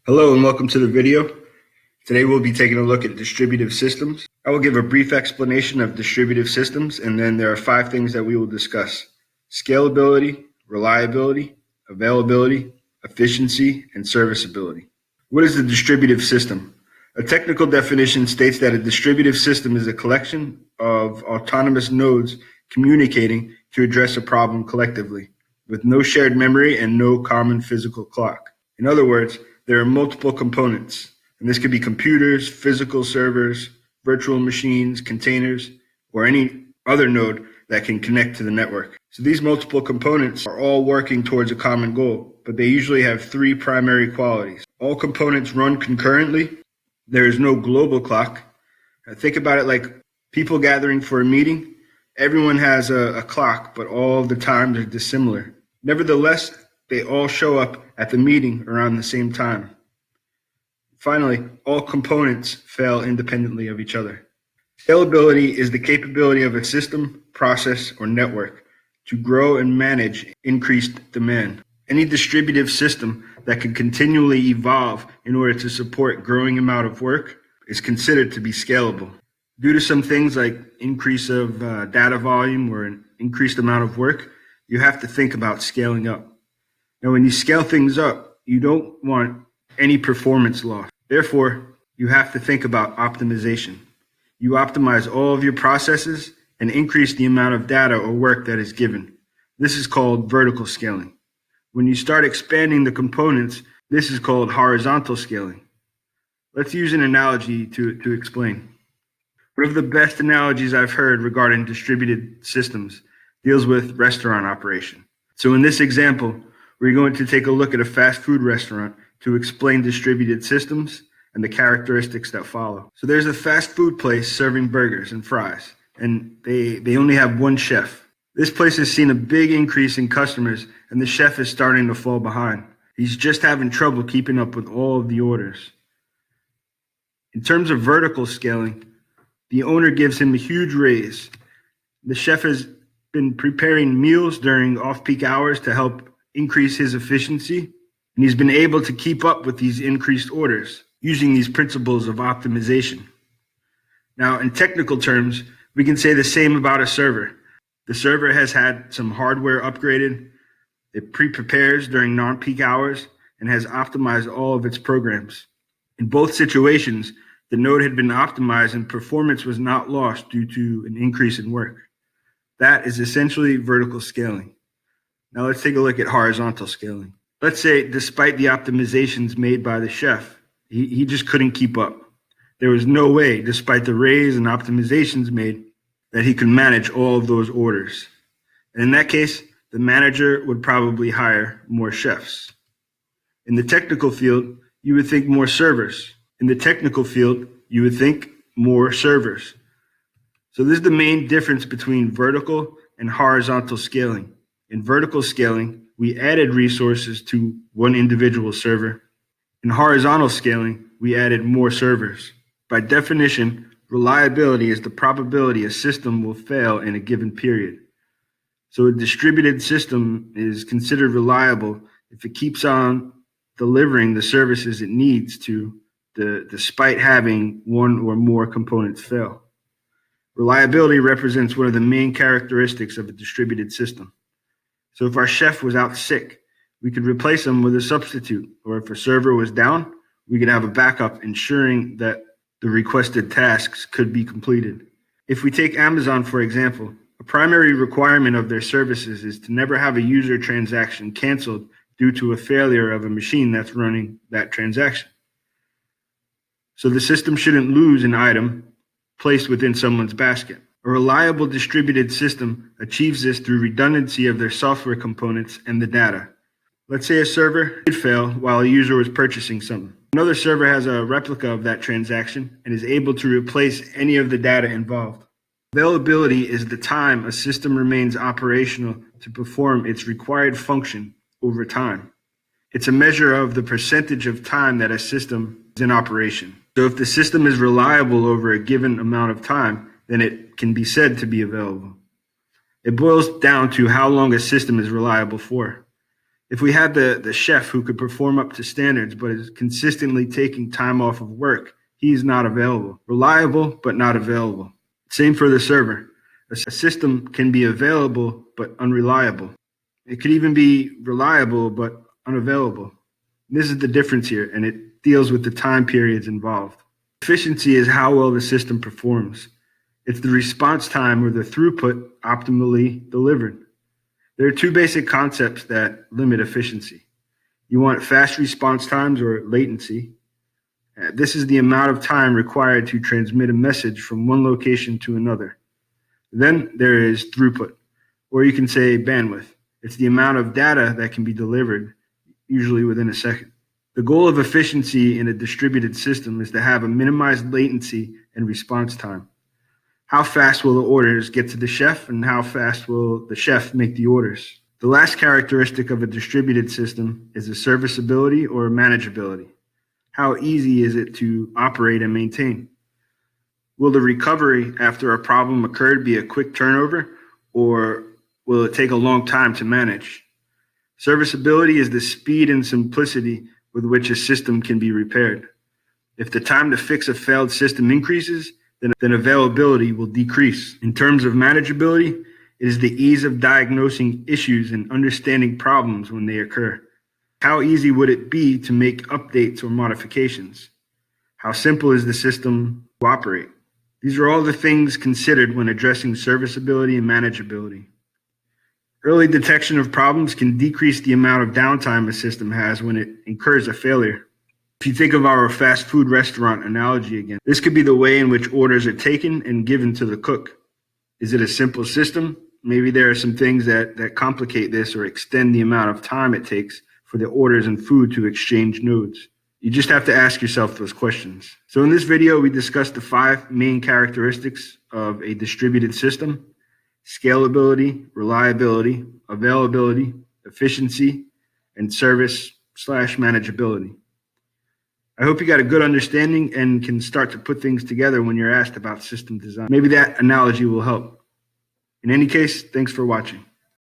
Hello and welcome to the video. Today we'll be taking a look at distributive systems. I will give a brief explanation of distributive systems, and then there are 5 things that we will discuss: scalability, reliability, availability, efficiency, and serviceability. What is a distributive system? A technical definition states that a distributive system is a collection of autonomous nodes communicating to address a problem collectively, with no shared memory and no common physical clock. In other words, there are multiple components, and this could be computers, physical servers, virtual machines, containers, or any other node that can connect to the network. So these multiple components are all working towards a common goal, but they usually have 3 primary qualities. All components run concurrently. There is no global clock. Think about it like people gathering for a meeting. Everyone has a clock, but all of the times are dissimilar. Nevertheless, they all show up at the meeting around the same time. Finally, all components fail independently of each other. Scalability is the capability of a system, process, or network to grow and manage increased demand. Any distributive system that can continually evolve in order to support growing amount of work is considered to be scalable. Due to some things like increase of data volume or an increased amount of work, you have to think about scaling up. Now, when you scale things up, you don't want any performance loss. Therefore, you have to think about optimization. You optimize all of your processes and increase the amount of data or work that is given. This is called vertical scaling. When you start expanding the components, this is called horizontal scaling. Let's use an analogy to explain. One of the best analogies I've heard regarding distributed systems deals with restaurant operation. So in this example, we're going to take a look at a fast food restaurant to explain distributed systems and the characteristics that follow. So there's a fast food place serving burgers and fries, and they only have one chef. This place has seen a big increase in customers, and the chef is starting to fall behind. He's just having trouble keeping up with all of the orders. In terms of vertical scaling, the owner gives him a huge raise. The chef has been preparing meals during off-peak hours to help increase his efficiency, and he's been able to keep up with these increased orders using these principles of optimization. Now, in technical terms, we can say the same about a server. The server has had some hardware upgraded, it pre-prepares during non-peak hours, and has optimized all of its programs. In both situations, the node had been optimized and performance was not lost due to an increase in work. That is essentially vertical scaling. Now let's take a look at horizontal scaling. Let's say despite the optimizations made by the chef, he just couldn't keep up. There was no way, despite the raise and optimizations made, that he could manage all of those orders. And in that case, the manager would probably hire more chefs. In the technical field, you would think more servers. In the technical field, you would think more servers. So this is the main difference between vertical and horizontal scaling. In vertical scaling, we added resources to one individual server. In horizontal scaling, we added more servers. By definition, reliability is the probability a system will fail in a given period. So a distributed system is considered reliable if it keeps on delivering the services it needs to, despite having one or more components fail. Reliability represents one of the main characteristics of a distributed system. So if our chef was out sick, we could replace him with a substitute, or if a server was down, we could have a backup ensuring that the requested tasks could be completed. If we take Amazon, for example, a primary requirement of their services is to never have a user transaction canceled due to a failure of a machine that's running that transaction. So the system shouldn't lose an item placed within someone's basket. A reliable distributed system achieves this through redundancy of their software components and the data. Let's say a server did fail while a user was purchasing something. Another server has a replica of that transaction and is able to replace any of the data involved. Availability is the time a system remains operational to perform its required function over time. It's a measure of the percentage of time that a system is in operation. So if the system is reliable over a given amount of time, then it can be said to be available. It boils down to how long a system is reliable for. If we had the chef who could perform up to standards but is consistently taking time off of work, he's not available. Reliable, but not available. Same for the server. A system can be available but unreliable. It could even be reliable but unavailable. This is the difference here, and it deals with the time periods involved. Efficiency is how well the system performs. It's the response time or the throughput optimally delivered. There are two basic concepts that limit efficiency. You want fast response times or latency. This is the amount of time required to transmit a message from one location to another. Then there is throughput, or you can say bandwidth. It's the amount of data that can be delivered, usually within a second. The goal of efficiency in a distributed system is to have a minimized latency and response time. How fast will the orders get to the chef, and how fast will the chef make the orders? The last characteristic of a distributed system is the serviceability or manageability. How easy is it to operate and maintain? Will the recovery after a problem occurred be a quick turnover, or will it take a long time to manage? Serviceability is the speed and simplicity with which a system can be repaired. If the time to fix a failed system increases, then availability will decrease. In terms of manageability, it is the ease of diagnosing issues and understanding problems when they occur. How easy would it be to make updates or modifications? How simple is the system to operate? These are all the things considered when addressing serviceability and manageability. Early detection of problems can decrease the amount of downtime a system has when it incurs a failure. If you think of our fast food restaurant analogy again, this could be the way in which orders are taken and given to the cook. Is it a simple system? Maybe there are some things that complicate this or extend the amount of time it takes for the orders and food to exchange nodes. You just have to ask yourself those questions. So in this video, we discussed the 5 main characteristics of a distributed system: scalability, reliability, availability, efficiency, and service/manageability. I hope you got a good understanding and can start to put things together when you're asked about system design. Maybe that analogy will help. In any case, thanks for watching.